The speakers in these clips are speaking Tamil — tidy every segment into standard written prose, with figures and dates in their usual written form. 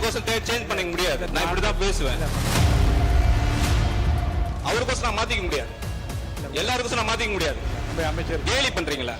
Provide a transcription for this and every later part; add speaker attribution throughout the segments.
Speaker 1: 100% சேஞ்ச் பண்ணிக்க முடியாது. நான் இப்படிதான் பேசுவேன். அவருக்கோசம் நான் மாத்திக்க முடியாது, எல்லாருக்கும் நான் மாத்திக்க முடியாது. அமைச்சர் கேலி பண்றீங்களா?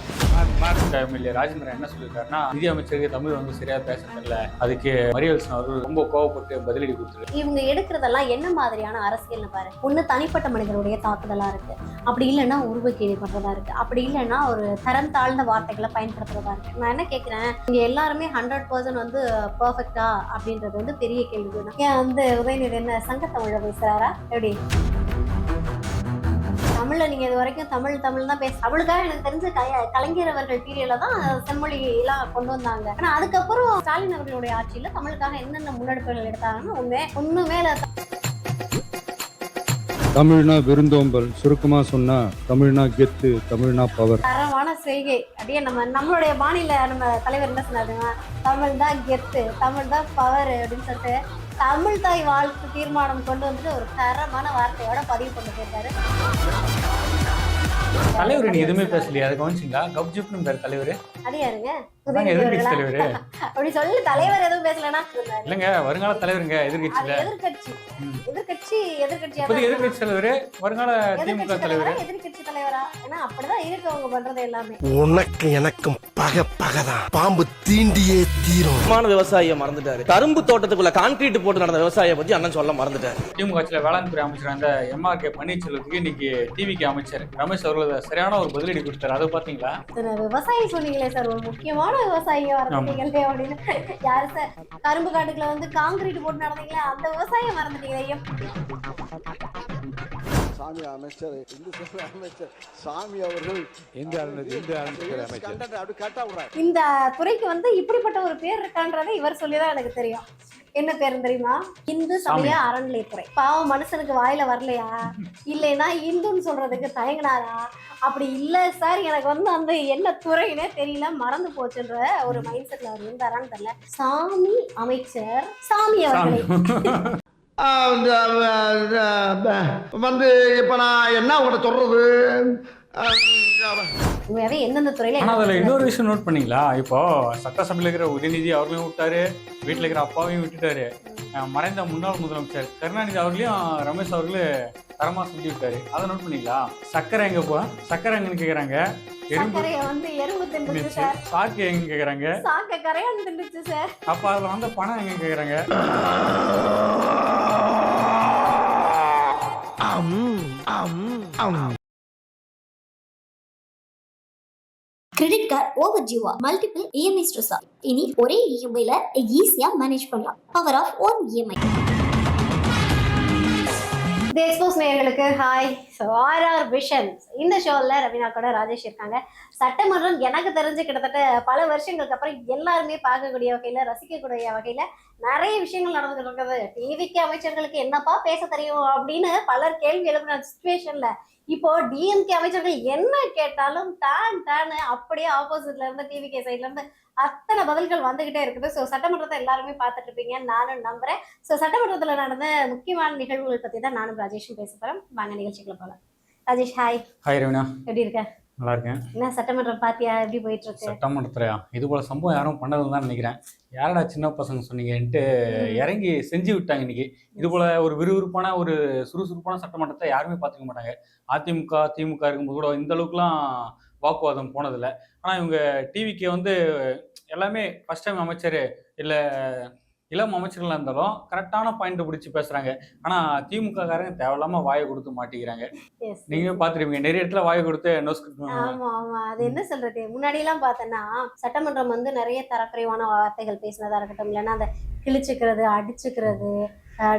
Speaker 2: எம்எல்ஏ ராஜேந்திரன் என்ன சொல்லியிருக்காருன்னா, நிதி அமைச்சருக்கு தமிழ் வந்து சரியா பேச தெரியல, அதுக்கு மரியல்சன் அவர்கள் ரொம்ப கோவப்பட்டு பதிலடி கொடுத்துரு.
Speaker 3: இவங்க எடுக்கிறதெல்லாம் என்ன மாதிரியான அரசியல்னு பாரு. ஒண்ணு தனிப்பட்ட மனிதனுடைய தாக்குதலா இருக்கு, அப்படி இல்லைன்னா உருவக்கேலி பண்றதா இருக்கு, அப்படி இல்லைன்னா ஒரு தரம் தாழ்ந்த வார்த்தைகளை பயன்படுத்துறதா இருக்கு. நான் என்ன கேட்கிறேன், இங்க எல்லாருமே 100% வந்து பெர்ஃபெக்டா அப்படின்றது வந்து பெரிய கேள்வி தான். ஏன் வந்து உதயநிதி என்ன சங்கத்தமிழ பேசுறாரா? எப்படி தமிழ்ல நீங்க இது வரைக்கும் தமிழ் தான் பேச, அவளுக்காக எனக்கு தெரிஞ்ச கலைஞர் அவர்கள் பீரியட்ல தான் செம்மொழி எல்லாம் கொண்டு வந்தாங்க. ஆனா அதுக்கப்புறம் ஸ்டாலின் அவர்களுடைய ஆட்சியில தமிழுக்காக என்னென்ன முன்னெடுப்புகள் எடுத்தாங்கன்னு ஒண்ணுமே
Speaker 4: தமிழ்னா விருந்தோம்பல், சுருக்கமா சொன்னா தமிழ்னா கெத்து, தமிழ்னா பவர்.
Speaker 3: தரமான செய்கை. அப்படியே நம்மளுடைய மாநில நம்ம தலைவர் என்ன சொன்னாருங்க, தமிழ் தான் கெத்து, தமிழ் தான் பவர் அப்படின்னு சொல்லிட்டு தமிழ் தாய் வாழ்த்து தீர்மானம் கொண்டு வந்துட்டு ஒரு தரமான வார்த்தையோட பதிவு கொண்டு போயிருக்காரு.
Speaker 2: தலைவர் நீ எதுவுமே பேசலையா? அதை கவனிச்சிங்களா? கப்ஜிப்னு பேர் தலைவர்.
Speaker 3: அது யாருங்க?
Speaker 2: எதிர்கட்சி தலைவர்.
Speaker 3: அப்படி சொல்லி தலைவர் எதுவும் பேசலன்னா
Speaker 2: இல்லங்க, வருங்கால தலைவருங்க. எதிர்கட்சியில எதிர்கட்சி தலைவர், வருங்கால திமுக தலைவர்,
Speaker 3: எதிர்கட்சி தலைவரா? ஏன்னா அப்படிதான் இருக்கு அவங்க பண்றது எல்லாமே.
Speaker 5: உனக்கு எனக்கும் பகதான், பாம்பு தீண்டியே தீரும்.
Speaker 6: விவசாயியை மறந்துட்டாரு. கரும்பு தோட்டத்துக்குள்ள கான்கிரீட் போட்டு நடந்த விவசாயியை பத்தி அண்ணன் சொல்ல மறந்துட்டாரு.
Speaker 2: திமுக ஆட்சியில வேளாண் துறை அமைச்சர் அந்த எம்ஆர்கே பன்னீர்செல்வத்துக்கு இன்னைக்கு டிவிக்கு அமைச்சர் ரமேஷ் அவர்கள் சரியான ஒரு பதிலடி கொடுத்தாரு. அதை பாத்தீங்களா?
Speaker 3: விவசாயி சொன்னீங்களே சார், ஒரு முக்கியமான விவசாயியா வரீங்களே அப்படின்னு. யாரு சார் கரும்பு காட்டுக்குள்ள வந்து கான்கிரீட் போட்டு நடந்தீங்களா, அந்த விவசாயம் மறந்துட்டீங்க.
Speaker 7: சாமி அமைச்சர், இந்து அமைச்சர் சாமி அவர்கள்
Speaker 3: இந்த துறைக்கு வந்து இப்படிப்பட்ட ஒரு பேர் இருக்கான்றதை இவர் சொல்லிதான் எனக்கு தெரியும். என்ன பேர் தெரியுமா? இந்து சமய அறநிலையத்துறை. பாவம் மனுஷனுக்கு வாயில வரலையா, இல்லைன்னா இந்துன்னு சொல்றதுக்கு தயங்கினாரா? அப்படி இல்ல சார், எனக்கு வந்து அந்த என்ன துறையினே தெரியல, மறந்து போச்சுன்ற ஒரு மைண்ட் செட்ல அவர் இருந்தாரான்னு தெரியல. சாமி அமைச்சர் சாமி அவர்களே
Speaker 7: வந்து இப்ப நான் என்ன உங்கள்கிட்ட சொல்றது,
Speaker 3: எந்தெந்த துறையில.
Speaker 2: ஆனா அதுல இன்னொரு விஷயம் நோட் பண்ணீங்களா? இப்போ சட்டசபையில இருக்கிற உதயநிதி அவர்களையும் விட்டாரு, வீட்டுல இருக்கிற அப்பாவையும் விட்டுட்டாரு, மறைந்த முன்னாள் முதலமைச்சர் கருணாநிதி அவர்களையும் ரமேஷ் அவர்களு தரமா செஞ்சு விட்டாரு. அதை நோட் பண்ணீங்களா? சக்கரை எங்க போ, சக்கரை எங்கன்னு கேக்குறாங்க, சாக்கு எங்க கேக்குறாங்க, அப்ப அதுல வந்த பணம் எங்க கேக்குறாங்க.
Speaker 3: கிரெடிட் கார்டு ஓவர் டியூவா, மல்டிபிள் இஎம்ஐ ஸ்ட்ரெஸ்ஸா? இனி ஒரே இஎம்ஐல ஈஸியா மேனேஜ் பண்ணலாம். Power of one EMI. The expose நேயர்களுக்கு ஹாய். ஸோ RR விஷன்ஸ் இந்த ஷோவில் ரவீனா கூட ராஜேஷ் இருக்காங்க. சட்டமன்றம் எனக்கு தெரிஞ்சு கிட்டத்தட்ட பல வருஷங்களுக்கு அப்புறம் எல்லாருமே பார்க்கக்கூடிய வகையில், ரசிக்கக்கூடிய வகையில் நிறைய விஷயங்கள் நடந்துகிட்டு இருக்கிறது. டிவிக்கு அமைச்சர்களுக்கு என்னப்பா பேச தெரியும் அப்படின்னு பலர் கேள்வி எழுப்பின சுச்சுவேஷன்ல இப்போ டிஎம்கே அமைச்சர்கள் என்ன கேட்டாலும் டான் அப்படியே ஆப்போசிட்ல இருந்து டிவிகே சைட்ல இருந்து அத்தனை பதில்கள் வந்துகிட்டே இருக்குது. ஸோ சட்டமன்றத்தை எல்லாருமே பார்த்துட்டு இருப்பீங்க, நானும் நம்புறேன். ஸோ சட்டமன்றத்துல நடந்த முக்கியமான நிகழ்வுகள் பத்தி தான் நானும் ராஜேஷும் பேச போறேன். வாங்க நிகழ்ச்சிக்குள்ள போலாம். ராஜேஷ் ஹாய்.
Speaker 2: ஹாய் ரவீனா,
Speaker 3: எப்படி இருக்க?
Speaker 2: நல்லா இருக்கேன்.
Speaker 3: என்ன சட்டமன்றம் பாத்தியா, எப்படி போயிட்டு இருக்கு?
Speaker 2: சட்டமன்றத்துலயா இது போல சம்பவம் யாரும் பண்ணதுன்னு தான் நினைக்கிறேன். யாரடா சின்ன பசங்க சொன்னீங்கன்ட்டு இறங்கி செஞ்சு விட்டாங்க. இன்னைக்கு இது போல ஒரு விறுவிறுப்பான ஒரு சுறுசுறுப்பான சட்டமன்றத்தை யாருமே பார்த்துக்க மாட்டாங்க. அதிமுக திமுக இருக்கும்போது கூட இந்த அளவுக்குலாம் வாக்குவாதம் போனதில்லை. ஆனால் இவங்க டிவிக்கு வந்து எல்லாமே ஃபர்ஸ்ட் டைம் அமைச்சர் இல்லை இளம் அமைச்சர்களாக இருந்தாலும் கரெக்டான பாயிண்ட் பிடிச்சி பேசுறாங்க. ஆனால் திமுக காரங்க தேவையில்லாம வாயை கொடுத்து மாட்டிக்கிறாங்க. நீங்க பாத்துருப்பீங்க நிறைய இடத்துல வாயை கொடுத்து
Speaker 3: ஆமா அது என்ன சொல்றது, முன்னாடி எல்லாம் பார்த்தோன்னா சட்டமன்றம் வந்து நிறைய தரக்குறைவான வார்த்தைகள் பேசினதா இருக்கட்டும், இல்லைன்னா அந்த கிழிச்சுக்கிறது, அடிச்சுக்கிறது,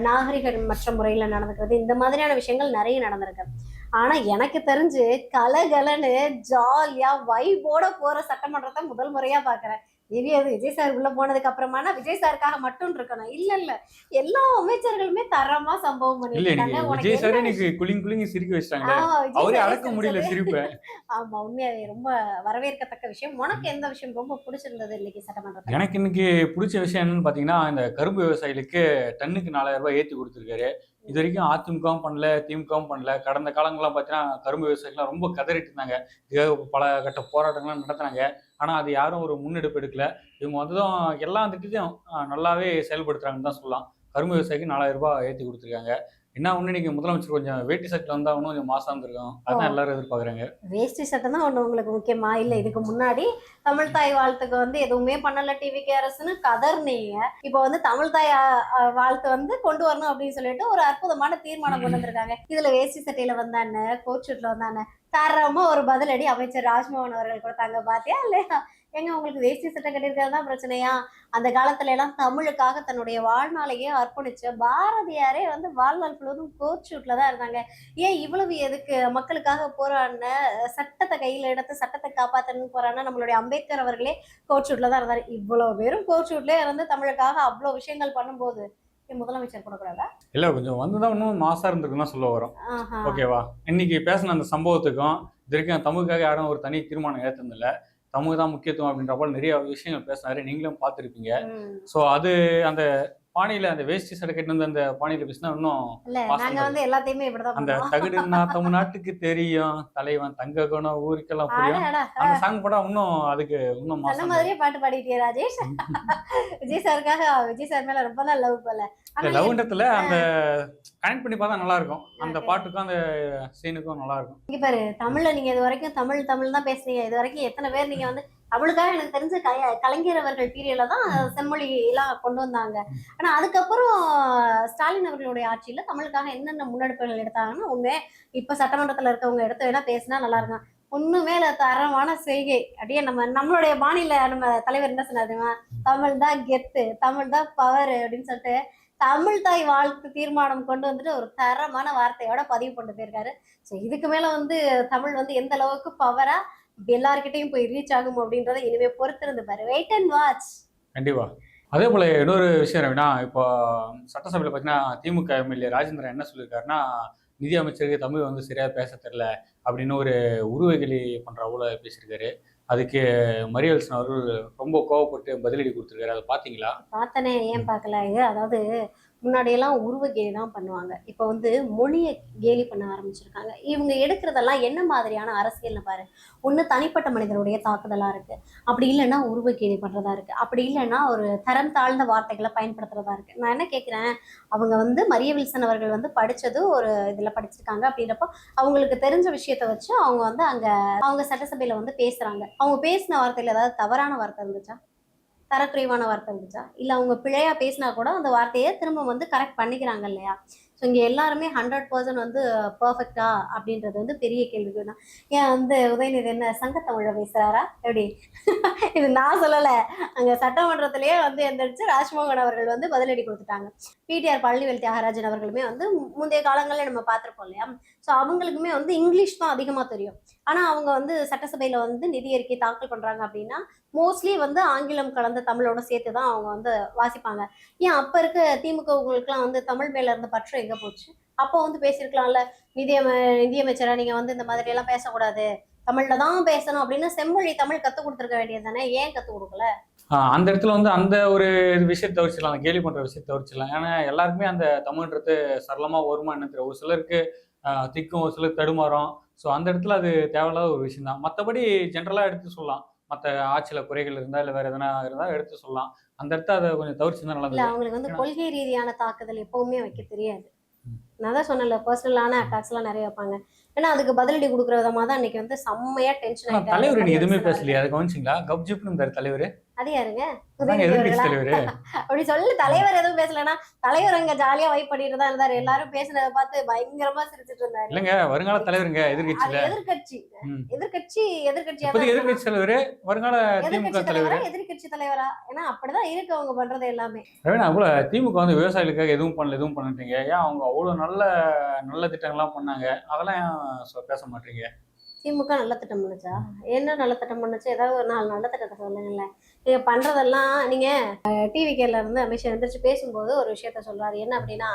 Speaker 3: நாகரிகமற்ற முறையில நடந்துக்கிறது, இந்த மாதிரியான விஷயங்கள் நிறைய நடந்திருக்கு. ஆனா எனக்கு தெரிஞ்சு கலகலன்னு ஜாலியா வைபோட போற சட்டமன்றத்தை முதல் முறையா பாக்குறேன். மேபி அது விஜய் சார் உள்ள போனதுக்கு அப்புறமா விஜய் சாருக்காக மட்டும் இருக்கணும், இல்ல எல்லா அமைச்சர்களுமே தரமா சம்பவம் பண்ணிருக்காங்க. ஆமா உண்மையாவே ரொம்ப வரவேற்கத்தக்க விஷயம். உனக்கு எந்த விஷயம் ரொம்ப பிடிச்சிருந்தது இன்னைக்கு சட்டமன்றத்தில்?
Speaker 2: எனக்கு இன்னைக்கு பிடிச்ச விஷயம் என்னன்னு பாத்தீங்கன்னா, இந்த கரும்பு விவசாயிகளுக்கு டன்னுக்கு 4000 ரூபாய் ஏற்றி கொடுத்துருக்காரு. இது வரைக்கும் அதிமுகவும் பண்ணல, திமுகவும் பண்ணல. கடந்த காலங்கள்லாம் பார்த்தீங்கன்னா கரும்பு விவசாயிகள்லாம் ரொம்ப கதறிட்டு இருந்தாங்க. இதுக்காக பல கட்ட போராட்டங்கள்லாம் நடத்துனாங்க. ஆனால் அது யாரும் ஒரு முன்னெடுப்பு எடுக்கல. இவங்க வந்ததும் எல்லா திட்டத்தையும் நல்லாவே செயல்படுத்துறாங்கன்னு தான் சொல்லலாம். கரும்பு விவசாயிக்கு 4000 ரூபாய் ஏற்றி கொடுத்துருக்காங்க. என்ன ஒன்று இன்னைக்கு முதலமைச்சர் கொஞ்சம் வேட்டி சட்டில் வந்தால் இன்னும் கொஞ்சம் மாசம் இருந்திருக்கும். அதான் எல்லாரும் எதிர்பார்க்குறாங்க.
Speaker 3: வேஷ்டி சட்டை தான் ஒண்ணு உங்களுக்கு முக்கியமா? இல்ல இதுக்கு முன்னாடி தமிழ் தாய் வாழ்த்துக்கு வந்து எதுவுமே பண்ணல டிவிகே அரசுன்னு கதர்னீங்க. இப்போ வந்து தமிழ் தாய் வாழ்த்து வந்து கொண்டு வரணும் அப்படின்னு சொல்லிட்டு ஒரு அற்புதமான தீர்மானம் கொண்டு வந்திருக்காங்க. இதுல வேஷ்டி சட்டையில வந்தானே, கோட் ஷூட்ல வந்தானே, தரமா ஒரு பதிலடி அமைச்சர் ராஜ்மோகன் அவர்கள் கொடுத்தாங்க. பாத்தியா இல்லையா? எங்க உங்களுக்கு வேஷ்டி சட்டை கட்டியிருக்கிறது தான் பிரச்சனையா? அந்த காலத்துல எல்லாம் தமிழுக்காக தன்னுடைய வாழ்நாளையே அர்ப்பணிச்ச பாரதியாரே வந்து வாழ்நாள் முழுவதும் கோட் ஷூட்ல தான் இருந்தாங்க. ஏன் இவ்வளவு எதுக்கு மக்களுக்காக போராடின, சட்டத்தை கையில எடுத்து சட்டத்தை காப்பாத்தணும்னு போராடின நம்மளுடைய அம்பேத்கர் அவர்களே கோட் ஷூட்ல தான் இருந்தாரு. இவ்வளவு பேரும் கோட் ஷூட்லயே இருந்து தமிழுக்காக அவ்வளவு விஷயங்கள் பண்ணும்போது முதலமைச்சர் கூடாதா?
Speaker 2: இல்ல கொஞ்சம் வந்துதான் இன்னும் மாசா இருந்திருக்குன்னு தான் சொல்ல வரோம். ஓகேவா? இன்னைக்கு பேசின அந்த சம்பவத்துக்கும் இது வரைக்கும் தமிழுக்காக யாரும் ஒரு தனி தீர்மானம் ஏற்றதில்ல. தமிழ் தான் முக்கியத்துவம் அப்படின்ற போல நிறைய விஷயங்கள் பேசினாரு. நீங்களும் பார்த்துருப்பீங்க. ஸோ அது அந்த பாணியில அந்த வேஷ்டி சட்டை கட்டிட்டு வந்து அந்த பாணியில பேசினா இன்னும்
Speaker 3: எல்லாத்தையுமே
Speaker 2: அந்த தகுடுன்னா தமிழ்நாட்டுக்கு தெரியும், தலைவன் தங்க குணம் ஊருக்கெல்லாம் புரியும். அந்த சாங் படம் இன்னும் அதுக்கு இன்னும்
Speaker 3: மாதிரியே பாட்டு பாடிட்டே ராஜேஷ். விஜய் சாருக்காக விஜய் சார் மேல ரொம்ப தான் லவ் போல.
Speaker 2: லவ்ன்றதுல அந்த கனெக்ட் பண்ணி பார்த்தா நல்லா இருக்கும். அந்த பாட்டுக்கும் அந்த சீனுக்கும் நல்லா இருக்கும்.
Speaker 3: இங்க பாரு, தமிழ்ல நீங்க இது வரைக்கும் தமிழ் தான் பேசுறீங்க. இது வரைக்கும் எத்தனை பேர் நீங்க வந்து தமிழுக்காக எனக்கு தெரிஞ்ச கலைஞர் அவர்கள் பீரியட்ல தான் செம்மொழி எல்லாம் கொண்டு வந்தாங்க. ஆனா அதுக்கப்புறம் ஸ்டாலின் அவர்களுடைய ஆட்சியில தமிழுக்காக என்னென்ன முன்னெடுப்புகள் எடுத்தாங்கன்னா உண்மை இப்ப சட்டமன்றத்துல இருக்கவங்க எடுத்து வேணா பேசினா நல்லா இருக்கும். ஒண்ணுமே தரமான செய்கை. அப்படியே நம்மளுடைய மாநில நம்ம தலைவர் என்ன சொன்னாரு, தமிழ் தான் கெத்து, தமிழ் தான் பவர் அப்படின்னு சொல்லிட்டு தமிழ் தாய் வாழ்த்து தீர்மானம் கொண்டு வந்துட்டு ஒரு தரமான வார்த்தையோட பதிவு கொண்டு போயிருக்காரு. ஸோ இதுக்கு மேல வந்து தமிழ் வந்து எந்த அளவுக்கு பவரா எல்லார்கிட்டையும் போய் ரீச் ஆகும் அப்படின்றத இனிமே பொறுத்திருந்து பாரு. Wait and watch.
Speaker 2: கண்டிப்பா. அதே போல இன்னொரு விஷயம் ரவினா, இப்போ சட்டசபையில் பார்த்தீங்கன்னா திமுக எம்எல்ஏ ராஜேந்திரன் என்ன சொல்லியிருக்காருன்னா, நிதி அமைச்சருக்கு தமிழ் வந்து சரியா பேச தெரியல அப்படின்னு ஒரு உருவகலி பண்ற அவ்வளோ பேசியிருக்காரு. அதுக்கு மரியல்சன் அவர்கள் ரொம்ப கோவப்பட்டு பதிலடி கொடுத்துருக்காரு. அதை பார்த்தீங்களா?
Speaker 3: பார்த்தனே, ஏன் பார்க்கல? இது அதாவது முன்னாடியெல்லாம் உருவ கேலி தான் பண்ணுவாங்க. இப்போ வந்து மொழியை கேலி பண்ண ஆரம்பிச்சிருக்காங்க. இவங்க எடுக்கிறதெல்லாம் என்ன மாதிரியான அரசியல்னு பாரு. ஒன்று தனிப்பட்ட மனிதனுடைய தாக்குதலாக இருக்கு, அப்படி இல்லைன்னா உருவ கேலி பண்ணுறதா இருக்கு, அப்படி இல்லைன்னா ஒரு தரம் தாழ்ந்த வார்த்தைகளை பயன்படுத்துறதா இருக்கு. நான் என்ன கேட்குறேன், அவங்க வந்து மரிய வில்சன் அவர்கள் வந்து படித்தது ஒரு இதில் படிச்சிருக்காங்க. அப்படின்றப்போ அவங்களுக்கு தெரிஞ்ச விஷயத்த வச்சு அவங்க வந்து அவங்க சட்டசபையில் வந்து பேசுகிறாங்க. அவங்க பேசின வார்த்தையில் ஏதாவது தவறான வார்த்தை இருந்துச்சா, தரக்குறைவான வார்த்தை இருந்துச்சா, இல்லை அவங்க பிழையா பேசினா கூட அந்த வார்த்தையை திரும்ப வந்து கரெக்ட் பண்ணிக்கிறாங்க இல்லையா? ஸோ இங்கே எல்லாருமே 100% வந்து பர்ஃபெக்டா அப்படின்றது வந்து பெரிய கேள்விக்கு தான். ஏன் வந்து உதயநிதி என்ன சங்கத்தமிழை பேசுறாரா எப்படி? இது நான் சொல்லலை, அங்கே சட்டமன்றத்திலேயே வந்து எந்திரிச்சு ராஜ்மோகன் அவர்கள் வந்து பதிலடி கொடுத்துட்டாங்க. பிடிஆர் பழனிவேல் தியாகராஜன் அவர்களுமே வந்து முந்தைய காலங்களில் நம்ம பார்த்துருப்போம் இல்லையா? ஸோ அவங்களுக்குமே வந்து இங்கிலீஷ் தான் அதிகமாக தெரியும். ஆனால் அவங்க வந்து சட்டசபையில் வந்து நிதி அறிக்கை தாக்கல் பண்ணுறாங்க அப்படின்னா மோஸ்ட்லி வந்து ஆங்கிலம் கலந்த தமிழோட சேர்த்து தான் அவங்க வந்து வாசிப்பாங்க. ஏன் அப்போ இருக்க திமுக உங்களுக்குலாம் வந்து தமிழ் மேல இருந்த பற்று எங்கே போச்சு? அப்போ வந்து பேசியிருக்கலாம்ல, நிதியமைச்சரா நீங்கள் வந்து இந்த மாதிரி எல்லாம் பேசக்கூடாது, தமிழ்ல தான் பேசணும் அப்படின்னு செம்மொழி தமிழ் கற்றுக் கொடுத்துருக்க வேண்டியது தானே. ஏன் கற்றுக் கொடுக்கல?
Speaker 2: அந்த இடத்துல வந்து அந்த ஒரு விஷயத்தை தவிர்ச்சிடலாம், அந்த கேலி பண்ற விஷயத்தை தவிர்ச்சிடலாம். ஏன்னா எல்லாருக்குமே அந்த தமிழ்ன்றது சரளமா வருமா என்ன தெரியும். ஒரு சிலருக்கு திக்கும், ஒரு சிலருக்கு தடுமாறும். ஸோ அந்த இடத்துல அது தேவையில்லாத ஒரு விஷயம் தான். மற்றபடி ஜென்ரலா எடுத்து சொல்லலாம். மற்ற ஆட்சியில் குறைகள் இருந்தால் இல்லை வேற எதனா இருந்தால் எடுத்து சொல்லலாம். அந்த இடத்த அதை கொஞ்சம் தவிர்த்து தான் நல்லது.
Speaker 3: அவங்களுக்கு வந்து கொள்கை ரீதியான தாக்குதல் எப்பவுமே வைக்க தெரியாது. நான் தான் சொன்னல, பர்சனலான அட்டாக்ஸ் எல்லாம் நிறைய வைப்பாங்க. ஏன்னா அதுக்கு பதிலடி கொடுக்குற விதமா தான் இன்னைக்கு வந்து செம்மையா டென்ஷன் ஆயிட்டாங்க.
Speaker 2: தலைவர் நீங்க எதுவுமே பேசலையா? அதை கவனிச்சிங்களா? கப்ஜிப்னு இருந்தாரு தலைவர்.
Speaker 3: அது யாருங்க?
Speaker 2: அப்படி
Speaker 3: சொல்லு. தலைவர் எதுவும் பேசலன்னா தலைவர் அங்க ஜாலியா வைப் பண்ணிட்டு தான் இருந்தாரு. எல்லாரும் பேசுனதை பார்த்து பயங்கரமா சிரிச்சிட்டு இருந்தாரு.
Speaker 2: இல்லங்க, வருங்கால தலைவருங்க, எதிர்கட்சி எதிர்கட்சி தலைவர், வருங்கால திமுக தலைவர்,
Speaker 3: எதிர்கட்சி தலைவரா? ஏன்னா அப்படிதான் இருக்கு அவங்க பண்றது எல்லாமே.
Speaker 2: அவ்வளோ திமுக வந்து விவசாயிகளுக்காக எதுவும் பண்ணிட்டீங்க. ஏன் அவங்க அவ்வளவு நல்ல திட்டங்கள்லாம் பண்ணாங்க, அதெல்லாம் ஏன் பேச மாட்டீங்க?
Speaker 3: திமுக நல்ல திட்டம் பண்ணுச்சா? என்ன நல்ல திட்டம் பண்ணுச்சு? ஏதாவது ஒரு 4 நல்ல திட்டத்தை சொல்லுங்களேன். நீங்க பண்றதெல்லாம், நீங்க டிவிகேல இருந்து அமித்ஷா எந்திரிச்சு பேசும்போது ஒரு விஷயத்த சொல்றாரு. என்ன அப்படின்னா,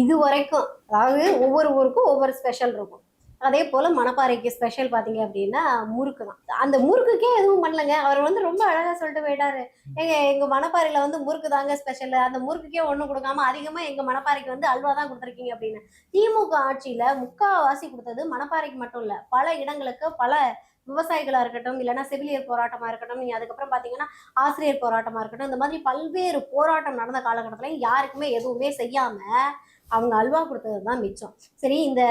Speaker 3: இது வரைக்கும் அதாவது ஒவ்வொரு ஊருக்கும் ஒவ்வொரு ஸ்பெஷல் இருக்கும். அதே போல மணப்பாறைக்கு ஸ்பெஷல் பாத்தீங்க அப்படின்னா முறுக்கு தான். அந்த முறுக்குக்கே எதுவும் பண்ணலங்க. அவர் வந்து ரொம்ப அழகா சொல்லிட்டு போயிட்டாரு, எங்க மணப்பாறையில வந்து முறுக்கு தாங்க ஸ்பெஷல், அந்த முறுக்குக்கே ஒண்ணும் கொடுக்காம அதிகமா எங்க மணப்பாறைக்கு வந்து அல்வா தான் கொடுத்துருக்கீங்க அப்படின்னு. திமுக ஆட்சியில முக்காவாசி கொடுத்தது மணப்பாறைக்கு மட்டும் இல்ல, பல இடங்களுக்கு, பல விவசாயிகளா இருக்கட்டும், இல்லைன்னா செவிலியர் போராட்டமா இருக்கட்டும், நீங்க அதுக்கப்புறம் பாத்தீங்கன்னா ஆசிரியர் போராட்டமா இருக்கட்டும், இந்த மாதிரி பல்வேறு போராட்டம் நடந்த காலகட்டத்துல யாருக்குமே எதுவுமே செய்யாம அவங்க அல்வா கொடுத்ததுதான் மிச்சம். சரி, இந்த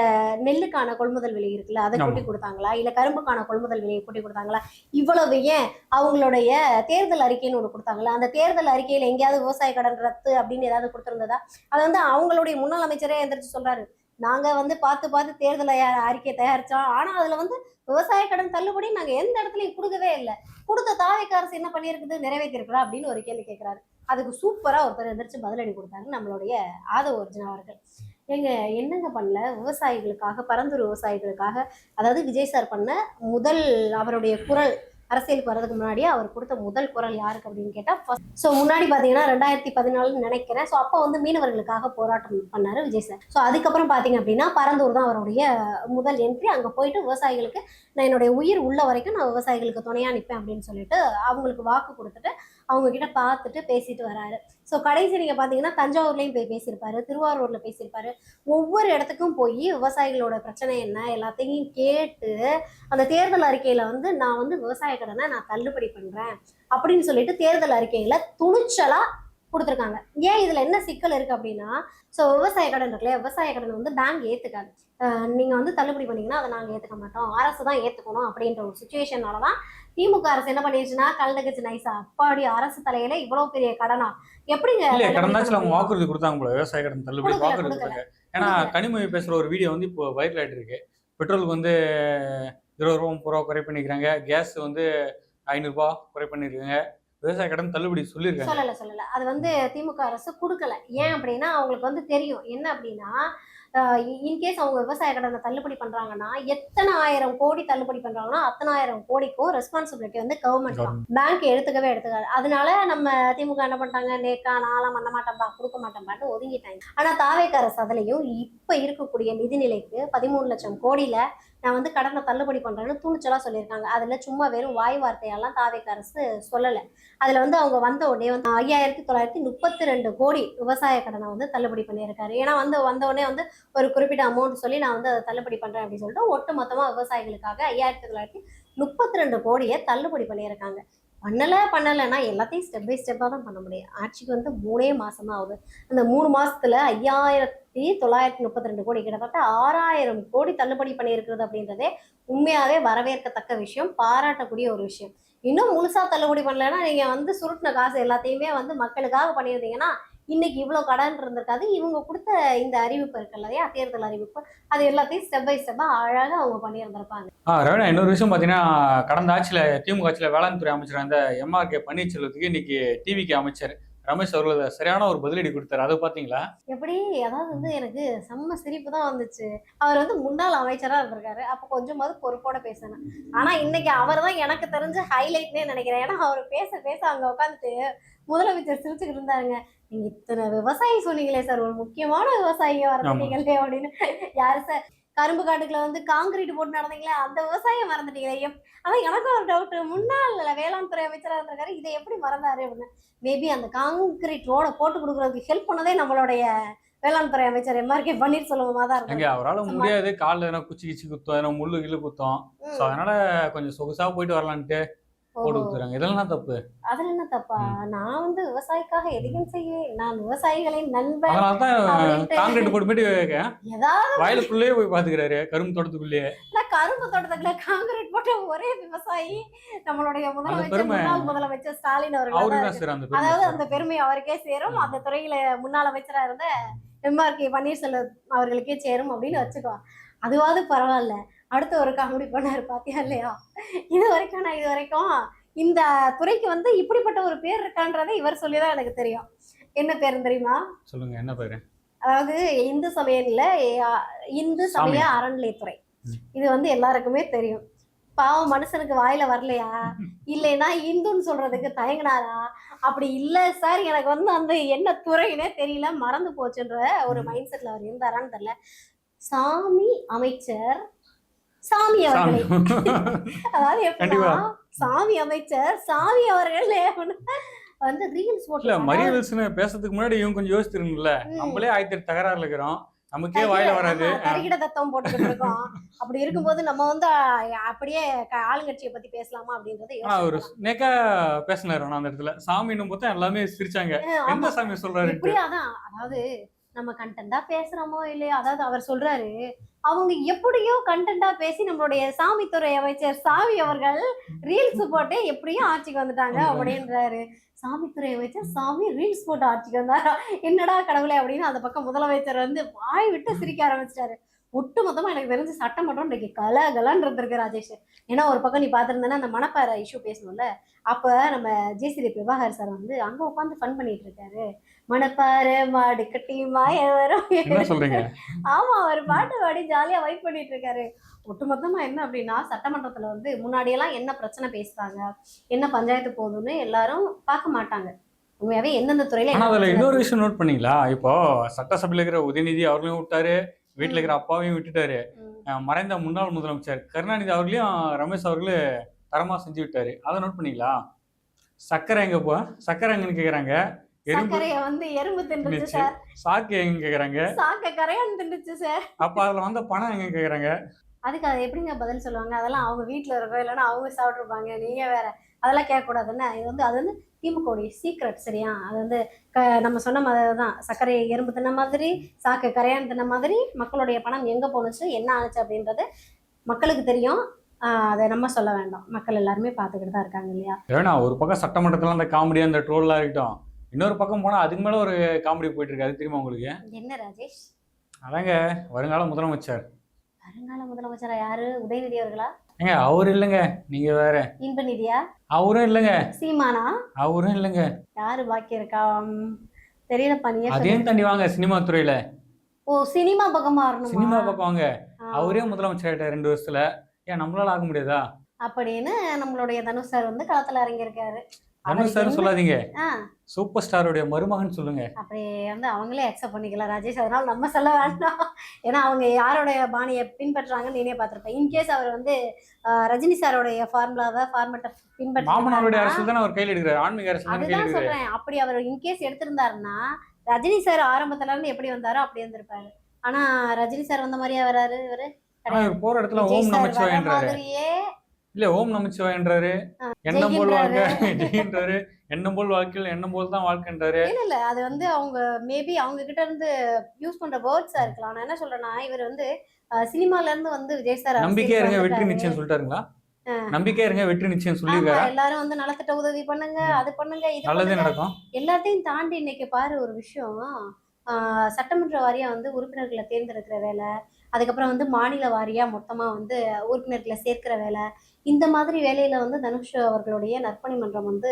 Speaker 3: நெல்லுக்கான கொள்முதல் விலை இருக்குல்ல, அதை கூட்டி கொடுத்தாங்களா, இல்ல கரும்புக்கான கொள்முதல் விலையை கூட்டி கொடுத்தாங்களா? இவ்வளவு ஏன் அவங்களுடைய தேர்தல் அறிக்கைன்னு ஒண்ணு கொடுத்தாங்களா, அந்த தேர்தல் அறிக்கையில எங்கேயாவது விவசாய கடன் ரத்து அப்படின்னு ஏதாவது கொடுத்திருந்ததா? அதை வந்து அவங்களுடைய முன்னாள் அமைச்சரே எந்திரிச்சு சொல்றாரு, நாங்க வந்து பார்த்து தேர்தல் அறிக்கையை தயாரிச்சோம், ஆனா அதுல வந்து விவசாய கடன் தள்ளுபடி நாங்க எந்த இடத்துலயும் கொடுக்கவே இல்லை, கொடுத்த தாவேக்கா அரசு என்ன பண்ணியிருக்குது, நிறைவேற்றி இருக்கிறா அப்படின்னு ஒரு கேள்வி கேட்கிறாரு. அதுக்கு சூப்பரா ஒருத்தர் எந்திரிச்சு பதிலடி கொடுத்தாரு நம்மளுடைய ஆதவ அர்ஜுனா அவர்கள். எங்க என்னங்க பண்ணல விவசாயிகளுக்காக, பரந்தூர் விவசாயிகளுக்காக, அதாவது விஜய் சார் பண்ண முதல் அவருடைய குரல், அரசியலுக்கு வர்றதுக்கு முன்னாடியே அவர் கொடுத்த முதல் குரல் யாருக்கு அப்படின்னு கேட்டா ஸோ முன்னாடி பாத்தீங்கன்னா 2014 நினைக்கிறேன். ஸோ அப்போ வந்து மீனவர்களுக்காக போராட்டம் பண்ணாரு விஜய் சார். ஸோ அதுக்கப்புறம் பாத்தீங்க அப்படின்னா பரந்தூர் தான் அவருடைய முதல் என்ட்ரி. அங்க போயிட்டு விவசாயிகளுக்கு நான் என்னுடைய உயிர் உள்ள வரைக்கும் நான் விவசாயிகளுக்கு துணையா நிற்பேன் அப்படின்னு சொல்லிட்டு அவங்களுக்கு வாக்கு கொடுத்துட்டு அவங்க கிட்ட பார்த்துட்டு பேசிட்டு வராரு. ஸோ கடைசி நீங்க பாத்தீங்கன்னா தஞ்சாவூர்லயும் போய் பேசியிருப்பாரு, திருவாரூர்ல பேசியிருப்பாரு. ஒவ்வொரு இடத்துக்கும் போய் விவசாயிகளோட பிரச்சனை என்ன எல்லாத்தையும் கேட்டு அந்த தேர்தல் அறிக்கையில வந்து நான் வந்து விவசாய கடனை நான் தள்ளுபடி பண்றேன் அப்படின்னு சொல்லிட்டு தேர்தல் அறிக்கையில துணிச்சலா கொடுத்துருக்காங்க. ஏன் இதுல என்ன சிக்கல் இருக்கு அப்படின்னா, ஸோ விவசாய கடன் இருக்குல்லையா, விவசாய கடன் வந்து பேங்க் ஏத்துக்காது. நீங்க வந்து தள்ளுபடி பண்ணீங்கன்னா அதை நாங்க ஏத்துக்க மாட்டோம், அரசு தான் ஏத்துக்கணும் அப்படின்ற ஒரு சுச்சுவேஷனாலதான் திமுக அரசு என்ன பண்ணிடுச்சுன்னா கல்டகச்சு நைசா, அப்பாடி அரசு தலையில இவ்வளவு பெரிய கடனா எப்படிங்க
Speaker 2: கடந்தாச்சுல அவங்க வாக்குறுதி கொடுத்தாங்க போல, விவசாய கடன் தள்ளுபடி வாக்குறுதி கொடுத்தாங்க. ஏன்னா கனிமொழி பேசுற ஒரு வீடியோ வந்து இப்போ வைரல் ஆயிட்டு இருக்கு. பெட்ரோலுக்கு வந்து 20 ரூபா 30 ரூபா குறை பண்ணிக்கிறாங்க, கேஸ் வந்து 500 ரூபாய் குறை பண்ணிருக்காங்க, விவசாய கடன் தள்ளுபடி சொல்லியிருக்காங்க.
Speaker 3: சொல்லல அது வந்து திமுக அரசு கொடுக்கல. ஏன் அப்படின்னா அவங்களுக்கு வந்து தெரியும் என்ன அப்படின்னா, இன்கேஸ் அவங்க விவசாய கடனை தள்ளுபடி பண்றாங்கன்னா எத்தனை 1000 கோடி தள்ளுபடி பண்றாங்கன்னா அத்தனை 1000 கோடிக்கும் ரெஸ்பான்சிபிலிட்டி வந்து கவர்மெண்ட் தான், பேங்க் எடுத்துக்காது. அதனால நம்ம திமுக என்ன பண்ணிட்டாங்க, நேக்கா நாளாம் பண்ண மாட்டேன்பா கொடுக்க மாட்டேன்பாட்டு ஒதுங்கிட்டாங்க. ஆனா தாவேக்கா அரசு அதுலயும் இப்ப இருக்கக்கூடிய நிதிநிலைக்கு 13 லட்சம் கோடியில நான் வந்து கடனை தள்ளுபடி பண்றேன்னு துணிச்சலா சொல்லியிருக்காங்க. அதுல சும்மா வெறும் வாய் வார்த்தையெல்லாம் தாவேக்கா அரசு சொல்லல. அதுல வந்து அவங்க வந்த உடனே வந்து 5932 கோடி விவசாய கடனை வந்து தள்ளுபடி பண்ணியிருக்காரு. ஏன்னா வந்த உடனே வந்து ஒரு குறிப்பிட்ட அமௌண்ட் சொல்லி நான் வந்து அதை தள்ளுபடி பண்றேன் அப்படின்னு சொல்லிட்டு ஒட்டு மொத்தமா விவசாயிகளுக்காக 5932 கோடியை தள்ளுபடி பண்ணியிருக்காங்க. பண்ணலைன்னா எல்லாத்தையும் ஸ்டெப் பை ஸ்டெப்பாக தான் பண்ண முடியும். ஆட்சிக்கு வந்து 3 மாசம் தான் ஆகுது. அந்த 3 மாசத்துல 5932 கோடி, கிட்டத்தட்ட 6000 கோடி தள்ளுபடி பண்ணியிருக்கிறது அப்படின்றதே உண்மையாவே வரவேற்கத்தக்க விஷயம், பாராட்டக்கூடிய ஒரு விஷயம். இன்னும் முழுசா தள்ளுபடி பண்ணலைன்னா நீங்க வந்து சுருட்டின காசு எல்லாத்தையுமே வந்து மக்களுக்காக பண்ணியிருந்தீங்கன்னா இன்னைக்கு இவ்வளவு கடன் இருந்திருக்காது. இவங்க கொடுத்த இந்த அறிவிப்பு இருக்கு இல்லையா, தேர்தல் அறிவிப்பு, அது எல்லாத்தையும் ஸ்டெப் பை ஸ்டெப்பா அழகா அவங்க பண்ணியிருந்திருப்பாங்க.
Speaker 2: ரவீனா, இன்னொரு விஷயம் பாத்தீங்கன்னா, கடந்த ஆட்சியில திமுக ஆட்சியில வேளாண் துறை அமைச்சர் அந்த MRK பன்னீர்செல்வத்துக்கு இன்னைக்கு டிவிக்கு அமைச்சர் ரமேஷ் அவர்கள் சரியான ஒரு பதிலடி கொடுத்தாரு. அதை பாத்தீங்களா?
Speaker 3: எப்படி, அதாவது வந்து எனக்கு செம்ம சிரிப்பு தான் வந்துச்சு. அவர் வந்து முன்னாள் அமைச்சரா இருந்திருக்காரு, அப்ப கொஞ்சமாவது பொறுப்போட பேசணும். ஆனா இன்னைக்கு அவர் தான் எனக்கு தெரிஞ்ச ஹைலைட்னே நினைக்கிறேன். ஏன்னா அவர் பேச அங்க உட்காந்துட்டு முதலமைச்சர் சிரிச்சுக்கிட்டு இருந்தாருங்க. நீங்க இத்தனை விவசாயி சொன்னீங்களே சார், ஒரு முக்கியமான விவசாயிங்க வரீங்களே அப்படின்னு. யாரு சார், கரும்பு காட்டுக்குள்ள வந்து காங்கிரீட் போட்டு நடந்தீங்களே அந்த விவசாயம் மறந்துட்டீங்களே. அதான் எனக்கும் ஒரு டவுட், முன்னாள் வேளாண் துறை அமைச்சராக இருந்திருக்காரு, இதை எப்படி மறந்தாரு அப்படின்னு. மேபி அந்த காங்கிரீட் ரோட போட்டு கொடுக்கறதுக்கு ஹெல்ப் பண்ணதே நம்மளுடைய வேளாண் துறை அமைச்சர் MRK பன்னீர்செல்வமா தான் இருக்கு.
Speaker 2: அவரால் முடியாது, காலில் எதனா குச்சி குத்தம், முள்ளு கிள்ளு குத்தம், அதனால கொஞ்சம் சொகுசா போயிட்டு வரலான்ட்டு போட்டு கொடுத்துறாங்க. இதெல்லாம் தப்பு. அதுல என்ன தப்பா? நான் வந்து விவசாயிக்காக எதையும் செய்வேன், நான் விவசாயிகளின் நண்பன். அதனாலதான் காங்கிரீட் போட்டு போயிட்டு ஏதாவது வயலுக்குள்ளேயே போய் பாத்துக்கிறாரு, கரும்பு தோட்டத்துக்குள்ளேயே. கரும்பு தோட்டத்துக்குள்ள காங்கிரீட் போட்ட ஒரே விவசாயி நம்மளுடைய முதலமைச்சர் ஸ்டாலின் அவர்கள். அதாவது அந்த பெருமை அவருக்கே சேரும், அந்த துறையில முன்னாள் அமைச்சரா இருந்த MRK பன்னீர்செல்வம் அவர்களுக்கே சேரும் அப்படின்னு வச்சுக்குவான். அதுவாது பரவாயில்ல. அடுத்த ஒரு காமெடி பண்ணாரு பாத்தியா இல்லையா? இது வரைக்கும் இந்த துறைக்கு வந்து இப்படிப்பட்ட ஒரு பேர் இருக்கான்றதை இவர் சொல்லிதான் எனக்கு தெரியும். என்ன பேர் தெரியுமா? சொல்லுங்க, என்ன பேரு? அதாவது இந்து சமய அறநிலையத்துறை. இது வந்து எல்லாருக்குமே தெரியும். பாவம், மனுஷனுக்கு வாயில வரலையா, இல்லைன்னா இந்துன்னு சொல்றதுக்கு தயங்கினாரா? அப்படி இல்ல சார், எனக்கு வந்து அந்த என்ன துறையினே தெரியல, மறந்து போச்சுன்ற ஒரு மைண்ட் செட்ல அவர் இருந்தாரான்னு தெரியல. சாமி அமைச்சர்
Speaker 3: சாமி
Speaker 2: சாமி
Speaker 3: அவர்களே. அதாவது
Speaker 2: கண்டிப்பா.
Speaker 3: எப்படின்னா சாமி அமைச்சர் சாமி அவர்கள் வந்து ரீல்ஸ்
Speaker 2: இல்ல
Speaker 3: போட்டு
Speaker 2: மரிய வில்சன் பேசுறதுக்கு முன்னாடி இவங்க கொஞ்சம் யோசிச்சிருக்கணும்ல. நம்மளே 1008 தகராறுல இருக்கிறோம், நமக்கே வாயில வராது.
Speaker 3: கரிகிட தத்துவம் போட்டுக்கிட்டு இருக்கோம். அப்படி இருக்கும்போது நம்ம வந்து அப்படியே ஆளுங்கட்சியை பத்தி பேசலாமா அப்படின்றத
Speaker 2: ஆனா ஒரு
Speaker 3: யோசிக்கலாம்.
Speaker 2: நேக்கா பேசினாரு அந்த இடத்துல. சாமின்னு பார்த்தா எல்லாமே சிரிச்சாங்க.
Speaker 3: ஆமா.
Speaker 2: எந்த சாமி சொல்றாரு?
Speaker 3: இப்படி அதான் அதாவது நம்ம கண்டென்ட்டா பேசுறோமோ இல்லையோ, அதாவது அவர் சொல்றாரு அவங்க எப்படியோ கண்டென்ட்டா பேசி நம்மளுடைய சாமித்துறை அமைச்சர் சாமி அவர்கள் ரீல்ஸ் போட்டு எப்படியும் ஆட்சிக்கு வந்துட்டாங்க அப்படின்றாரு. சாமித்துறை அமைச்சர் சாமி ரீல்ஸ் போட்டு ஆட்சிக்கு வந்தாரா? என்னடா கடவுளே அப்படின்னு அந்த பக்கம் முதலமைச்சர் வந்து வாய் விட்டு சிரிக்க ஆரம்பிச்சிட்டாரு. ஒட்டு மொத்தமா எனக்கு தெரிஞ்சு சட்டமன்றம் இன்றைக்கு கலகலன்னு இருந்திருக்கு ராஜேஷ். ஏன்னா ஒரு பக்கம் நீ பாத்துருந்தேன்னா அந்த மணப்பாறை இஷ்யூ பேசணும்ல, அப்ப நம்ம ஜேசிடி பிரபாகர் சார் வந்து அங்க உட்காந்து ஃபன் பண்ணிட்டு இருக்காரு. மணப்பாறை மாடு கட்டி மாயவரம்.
Speaker 2: என்ன சொல்றீங்க?
Speaker 3: ஆமா, அவர் பாட்டு பாடி ஜாலியா வைப் பண்ணிட்டு இருக்காரு. ஒட்டுமொத்தமா என்ன அப்படின்னா சட்டமன்றத்துல வந்து முன்னாடியெல்லாம் என்ன பிரச்சனை பேசுறாங்க, என்ன பஞ்சாயத்து போகுதுன்னு எல்லாரும் பார்க்க மாட்டாங்க. உண்மையாவே எந்தெந்த துறையில
Speaker 2: ஆனா
Speaker 3: என்ன
Speaker 2: அதுல
Speaker 3: பிரச்சனை
Speaker 2: இன்னொரு
Speaker 3: இருக்கு.
Speaker 2: விஷயம் நோட் பண்ணீங்களா? இப்போ சட்டசபையில இருக்கிற உதயநிதி அவர்களையும் விட்டாரு, வீட்டுல இருக்கிற அப்பாவையும் விட்டுட்டாரு. மறைந்த முன்னாள் முதலமைச்சர் கருணாநிதி அவர்களையும் ரமேஷ் அவர்களே தரமா செஞ்சு விட்டாரு. அதை நோட் பண்ணீங்களா? சக்கரை எங்க போ சக்கரை எங்கன்னு கேக்குறாங்க. எறும்பு
Speaker 3: சர்க்கரைய வந்து எறும்பு தின்றுச்சு
Speaker 2: தின்னுச்சு.
Speaker 3: சார்.
Speaker 2: சாக்கு எங்க கேக்குறாங்க.
Speaker 3: சாக்க கரையான் தின்றுச்சு சார்.
Speaker 2: அப்ப அதுல வந்த பணம் எங்க கேக்குறாங்க.
Speaker 3: அதுக்கு அது எப்படிங்க பதில் சொல்லுவாங்க? அதெல்லாம் அவங்க வீட்டுல இருக்கோ இல்லைன்னா அவங்க சாப்பிட்டுருப்பாங்க. நீங்க வேற அதெல்லாம் கேட்கக்கூடாதுன்னு. அது வந்து திமுகவுடைய சீக்ரெட். சரியா? அது வந்து நம்ம சொன்ன மாதிரி தான். சர்க்கரை எறும்பு தின்ன மாதிரி, சாக்கு கரையான் தின்ன மாதிரி மக்களுடைய பணம் எங்க போணுச்சு, என்ன ஆச்சு அப்படின்றது மக்களுக்கு தெரியும். அதை நம்ம சொல்ல வேண்டாம். மக்கள் எல்லாருமே பார்த்துக்கிட்டு தான் இருக்காங்க இல்லையா?
Speaker 2: ஏன்னா ஒரு பக்கம் சட்டமன்றத்துல அந்த காமெடியா அந்த ட்ரோல்லாம் இருக்கட்டும், இன்னொரு பக்கம் போனா அதுக்கு மேல ஒரு காமெடி போயிட்டு இருக்கு. அது தெரியுமா உங்களுக்கு?
Speaker 3: என்ன ராஜேஷ்?
Speaker 2: அதாங்க வருங்கால முதலமைச்சர்.
Speaker 3: வருங்கால முதலமைச்சரா யாரு? உதயநிதி அவர்களா?
Speaker 2: ஏங்க அவரு இல்லைங்க, நீங்க வேற.
Speaker 3: இன்பநிதியா?
Speaker 2: அவரும் இல்லைங்க.
Speaker 3: சீமானா?
Speaker 2: அவரும் இல்லைங்க.
Speaker 3: யாரு பாக்கி இருக்கா? தெரியலப்பா. நீ
Speaker 2: அதையும் தாண்டி வாங்க சினிமா துறையில.
Speaker 3: ஓ, சினிமா பக்கமா வரணுமா?
Speaker 2: சினிமா பக்கம் வாங்க. அவரே முதலமைச்சர் ஆயிட்டார் 2 வருஷத்துல. ஏன் நம்மளால ஆக முடியாதா?
Speaker 3: அப்படின்னு நம்மளுடைய தனுஷ் சார் வந்து களத்துல இறங்கி இருக்காரு.
Speaker 2: தனுஷ் சார் சொல்லாதீங்க,
Speaker 3: ஆ,
Speaker 2: சூப்பர் ஸ்டாருடைய மருமகன் சொல்லுங்க.
Speaker 3: அப்படி வந்து அவங்களே அக்செப்ட் பண்ணிக்கலாம் ராஜேஷ். அதனால நம்ம சொல்ல வேண்டாம். ஏன்னா அவங்க யாரோடைய பாணியை பின்பற்றாங்கன்னு நீனே பார்த்திருப்பேன். இன்கேஸ் அவர் வந்து ரஜினி சாரோடைய ஃபார்முலாவை ஃபார்மேட்டை
Speaker 2: மாமனாருடைய
Speaker 3: பின்பற்ற,
Speaker 2: அரசியல் தானே அவர் கையில் எடுக்கிறார், ஆன்மீக அரசியல் தான் கையில்
Speaker 3: அதுதான்
Speaker 2: எடுக்கிறார்.
Speaker 3: சொல்றேன். அப்படி அவர் இன்கேஸ் எடுத்திருந்தாருன்னா ரஜினி சார் ஆரம்பத்துல இருந்து எப்படி வந்தாரோ அப்படி வந்திருப்பாரு. ஆனா ரஜினி சார் வந்த மாதிரியா வராரு இவரு?
Speaker 2: ஆனா இவர் போற இடத்துல
Speaker 3: விஜய்
Speaker 2: ஓம்
Speaker 3: சார் வர
Speaker 2: நமச்சிவாயன்றாரு.
Speaker 3: மாதிரியே
Speaker 2: இல்ல ஓம் நமச்சிவாயன்றாரு, எண்ணம் போல் வாழ்க்கை ஜெயின்றாரு, எண்ணம் போல் வாழ்க்கையில் எண்ணம் போல் தான் வாழ்க்கைன்றாரு.
Speaker 3: இல்ல அது வந்து அவங்க மேபி அவங்க கிட்ட இருந்து யூஸ் பண்ற வேர்ட்ஸா இருக்கலாம். நான் என்ன சொல்றேன்னா இவர் வந்து சினிமால இருந்து வந்து விஜய் சார்
Speaker 2: நம்பிக்கை இருங்க வெற்றி நிச்சயம் சொல்லிட்டாருங்களா? நம்பிக்கை இருங்க வெற்றி நிச்சயம் சொல்லிருக்காரு.
Speaker 3: எல்லாரும் வந்து நலத்திட்ட உதவி பண்ணுங்க, அது பண்ணுங்க, இது
Speaker 2: நல்லதே
Speaker 3: பண்ணுங்க.
Speaker 2: நடக்கும்.
Speaker 3: எல்லாத்தையும் தாண்டி இன்னைக்கு பாரு ஒரு விஷயம். சட்டமன்ற வாரியா வந்து உறுப்பினர்களை தேர்ந்தெடுக்கிற வேலை, அதுக்கப்புறம் வந்து மாநில வாரியா மொத்தமா வந்து உறுப்பினர்களை சேர்க்கிற வேலை, இந்த மாதிரி வேலையில வந்து தனுஷ் அவர்களுடைய நற்பணி மன்றம் வந்து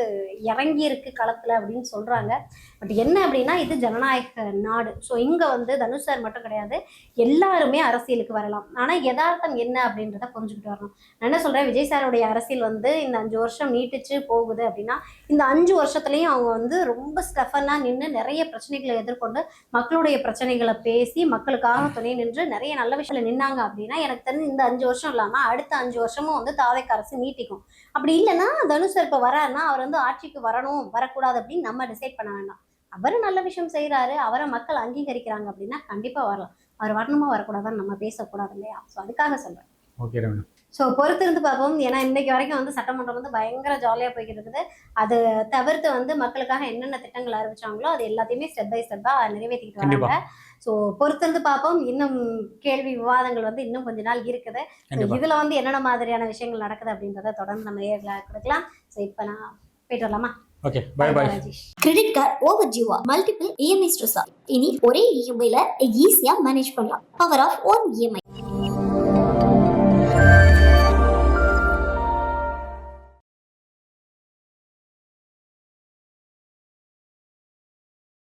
Speaker 3: இறங்கி இருக்கு களத்துல அப்படின்னு சொல்றாங்க. பட் என்ன அப்படின்னா இது ஜனநாயக நாடு. ஸோ இங்க வந்து தனுஷ் சார் மட்டும் கிடையாது, எல்லாருமே அரசியலுக்கு வரலாம். ஆனா யதார்த்தம் என்ன அப்படின்றத புரிஞ்சுக்கிட்டு வரணும். நான் என்ன சொல்றேன், விஜய் சாருடைய அரசியல் வந்து இந்த 5 வருஷம் நீட்டிச்சு போகுது அப்படின்னா இந்த 5 வருஷத்துலயும் அவங்க வந்து ரொம்ப ஸ்டஃபனா நின்று நிறைய பிரச்சனைகளை எதிர்கொண்டு மக்களுடைய பிரச்சனைகளை பேசி மக்களுக்காக துணை நின்று நிறைய நல்ல விஷயத்துல நின்னாங்க அப்படின்னா எனக்கு தெரிஞ்சு இந்த 5 வருஷம் இல்லாம அடுத்த 5 வருஷமும் வந்து தாவேக அரசு நீட்டிக்கும். அப்படி இல்லைன்னா தனுஷ் சார் இப்ப வராருன்னா அவர் வந்து ஆட்சிக்கு வரணும் வரக்கூடாது அப்படின்னு நம்ம டிசைட் பண்ண வேண்டாம். அவரு நல்ல விஷயம் செய்யறாரு, அவரை மக்கள் அங்கீகரிக்கிறாங்க அப்படின்னா கண்டிப்பா வரலாம். அவர் வரணுமா வரக்கூடாதான்னு நம்ம பேசக்கூடாது இல்லையா? ஸோ அதுக்காக சொல்றேன்.
Speaker 2: ஓகே ரமணா.
Speaker 3: ஸோ பொறுத்திருந்து பார்ப்போம். ஏன்னா இன்னைக்கு வரைக்கும் வந்து சட்டமன்றம் வந்து பயங்கர ஜாலியாக போய்கிட்டு இருக்குது. அது தவிர்த்து வந்து மக்களுக்காக என்னென்ன திட்டங்கள் அறிவிச்சாங்களோ அது எல்லாத்தையுமே ஸ்டெப் பை ஸ்டெப்பாக நிறைவேற்றிக்கிட்டு வராங்க. ஸோ பொறுத்திருந்து பார்ப்போம். இன்னும் கேள்வி விவாதங்கள் வந்து இன்னும் கொஞ்ச நாள் இருக்குது. இதுல வந்து என்னென்ன மாதிரியான விஷயங்கள் நடக்குது அப்படின்றத தொடர்ந்து நம்ம ஏர்ல கொடுக்கலாம். ஸோ இப்போ நான் போயிட்டு வரலாமா?
Speaker 2: Okay, bye bye.
Speaker 8: Credit card over ஜிவா மல்டிபிள் இஎம்ஐ ஸ்ட்ரெஸ். இனி ஒரே இஎம்ஐல ஈஸியா மேனேஜ் பண்ணலாம். Power of one EMI.